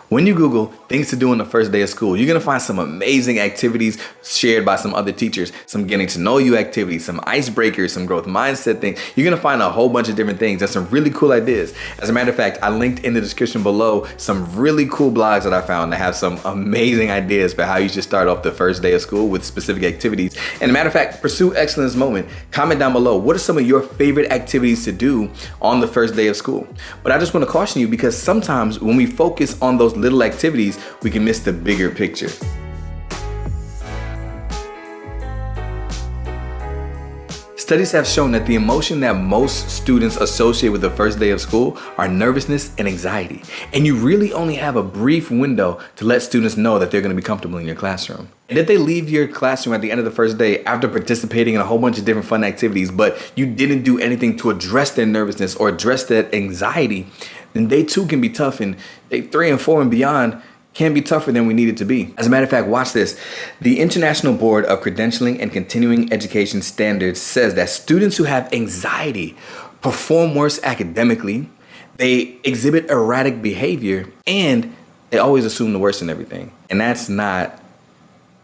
When you Google things to do on the first day of school, you're gonna find some amazing activities shared by some other teachers, some getting to know you activities, some icebreakers, some growth mindset things. You're gonna find a whole bunch of different things and some really cool ideas. As a matter of fact, I linked in the description below some really cool blogs that I found that have some amazing ideas for how you should start off the first day of school with specific activities. And as a matter of fact, pursue excellence moment. Comment down below, what are some of your favorite activities to do on the first day of school? But I just wanna caution you, because sometimes when we focus on those little activities, we can miss the bigger picture. Studies have shown that the emotion that most students associate with the first day of school are nervousness and anxiety. And you really only have a brief window to let students know that they're going to be comfortable in your classroom. And if they leave your classroom at the end of the first day after participating in a whole bunch of different fun activities, but you didn't do anything to address their nervousness or address that anxiety, then day 2 can be tough, and day 3 and 4 and beyond can be tougher than we need it to be. As a matter of fact, watch this. The International Board of Credentialing and Continuing Education Standards says that students who have anxiety perform worse academically, they exhibit erratic behavior, and they always assume the worst in everything. And that's not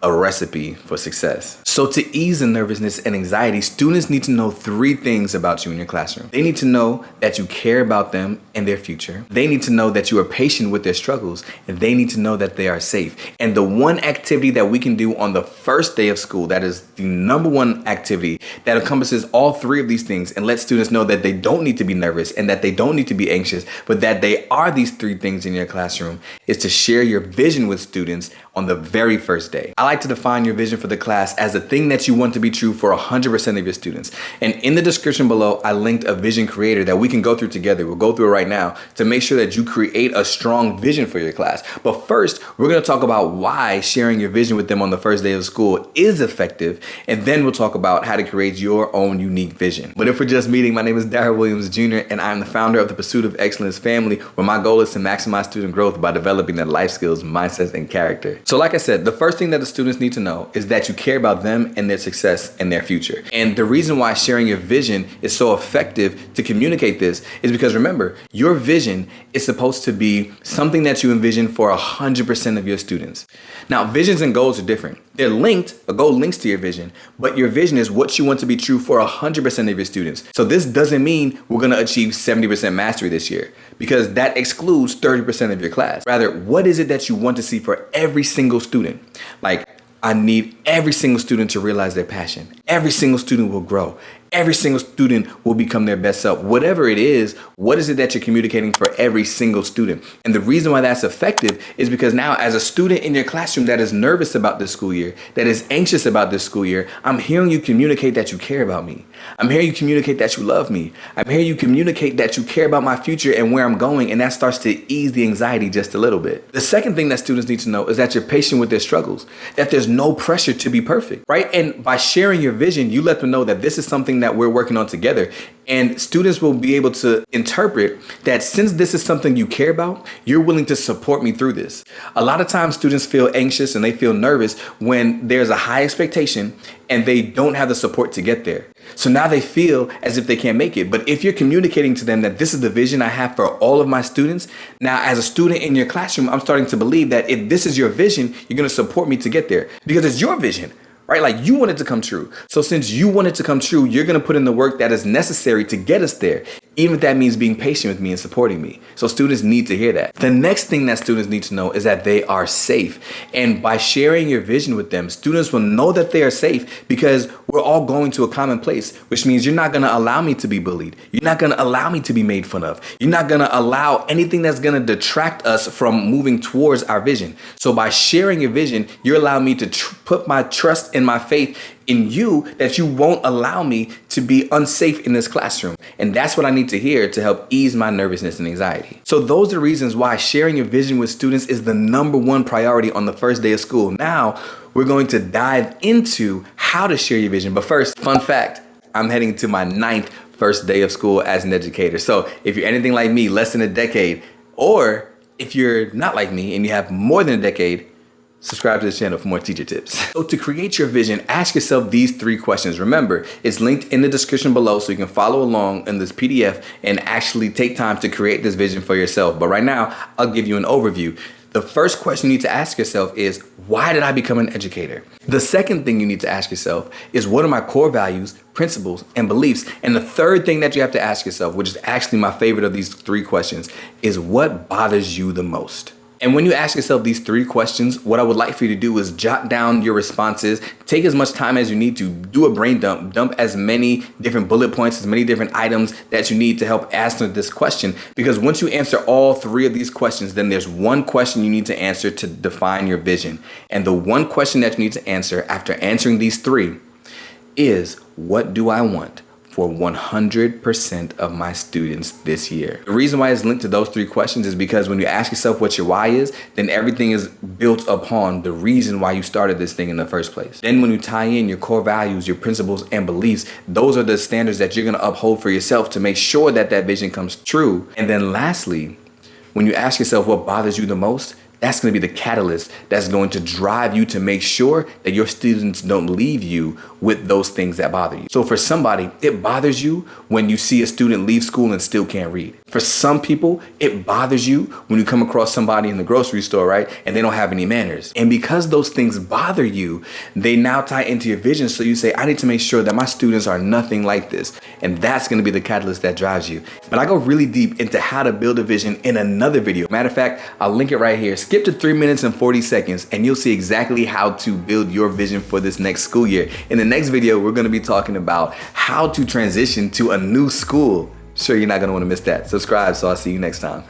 a recipe for success. So to ease the nervousness and anxiety, students need to know 3 things about you in your classroom. They need to know that you care about them and their future. They need to know that you are patient with their struggles, and they need to know that they are safe. And the one activity that we can do on the first day of school, that is the #1 activity that encompasses all 3 of these things and lets students know that they don't need to be nervous and that they don't need to be anxious, but that they are these 3 things in your classroom, is to share your vision with students on the very first day. I like to define your vision for the class as the thing that you want to be true for 100% of your students. And in the description below, I linked a vision creator that we can go through together. We'll go through it right now to make sure that you create a strong vision for your class. But first, we're gonna talk about why sharing your vision with them on the first day of school is effective. And then we'll talk about how to create your own unique vision. But if we're just meeting, my name is Darryl Williams Jr. and I'm the founder of the Pursuit of Excellence family, where my goal is to maximize student growth by developing their life skills, mindsets, and character. So like I said, the first thing that the students need to know is that you care about them and their success and their future. And the reason why sharing your vision is so effective to communicate this is because, remember, your vision is supposed to be something that you envision for 100% of your students. Now, visions and goals are different. They're linked, a goal links to your vision, but your vision is what you want to be true for 100% of your students. So this doesn't mean we're gonna achieve 70% mastery this year, because that excludes 30% of your class. Rather, what is it that you want to see for every single student? Like, I need every single student to realize their passion. Every single student will grow. Every single student will become their best self. Whatever it is, what is it that you're communicating for every single student? And the reason why that's effective is because now, as a student in your classroom that is nervous about this school year, that is anxious about this school year, I'm hearing you communicate that you care about me. I'm hearing you communicate that you love me. I'm hearing you communicate that you care about my future and where I'm going, and that starts to ease the anxiety just a little bit. The second thing that students need to know is that you're patient with their struggles, that there's no pressure to be perfect, right? And by sharing your vision, you let them know that this is something that we're working on together. And students will be able to interpret that since this is something you care about, you're willing to support me through this. A lot of times students feel anxious and they feel nervous when there's a high expectation and they don't have the support to get there. So now they feel as if they can't make it. But if you're communicating to them that this is the vision I have for all of my students, now as a student in your classroom, I'm starting to believe that if this is your vision, you're gonna support me to get there because it's your vision. Right? Like, you want it to come true. So since you want it to come true, you're going to put in the work that is necessary to get us there, even if that means being patient with me and supporting me. So students need to hear that. The next thing that students need to know is that they are safe. And by sharing your vision with them, students will know that they are safe because we're all going to a common place, which means you're not going to allow me to be bullied. You're not going to allow me to be made fun of. You're not going to allow anything that's going to detract us from moving towards our vision. So by sharing your vision, you're allowing me to put my trust and my faith in you that you won't allow me to be unsafe in this classroom. And that's what I need to hear to help ease my nervousness and anxiety. So those are the reasons why sharing your vision with students is the #1 priority on the first day of school. Now, we're going to dive into how to share your vision. But first, fun fact, I'm heading to my 9th first day of school as an educator. So if you're anything like me, less than a decade, or if you're not like me and you have more than a decade, subscribe to this channel for more teacher tips. So to create your vision, ask yourself these 3 questions. Remember, it's linked in the description below so you can follow along in this PDF and actually take time to create this vision for yourself. But right now, I'll give you an overview. The first question you need to ask yourself is, why did I become an educator? The second thing you need to ask yourself is, what are my core values, principles, and beliefs? And the third thing that you have to ask yourself, which is actually my favorite of these three questions, is what bothers you the most? And when you ask yourself these three questions, what I would like for you to do is jot down your responses, take as much time as you need to, do a brain dump as many different bullet points, as many different items that you need to help answer this question. Because once you answer all three of these questions, then there's one question you need to answer to define your vision. And the one question that you need to answer after answering these three is, what do I want for 100% of my students this year? The reason why it's linked to those three questions is because when you ask yourself what your why is, then everything is built upon the reason why you started this thing in the first place. Then when you tie in your core values, your principles and beliefs, those are the standards that you're gonna uphold for yourself to make sure that that vision comes true. And then lastly, when you ask yourself what bothers you the most, that's going to be the catalyst that's going to drive you to make sure that your students don't leave you with those things that bother you. So for somebody, it bothers you when you see a student leave school and still can't read. For some people, it bothers you when you come across somebody in the grocery store, right, and they don't have any manners. And because those things bother you, they now tie into your vision. So you say, I need to make sure that my students are nothing like this. And that's going to be the catalyst that drives you. But I go really deep into how to build a vision in another video. Matter of fact, I'll link it right here. Skip to 3 minutes and 40 seconds and you'll see exactly how to build your vision for this next school year. In the next video, we're going to be talking about how to transition to a new school. Sure, you're not going to want to miss that. Subscribe, so I'll see you next time.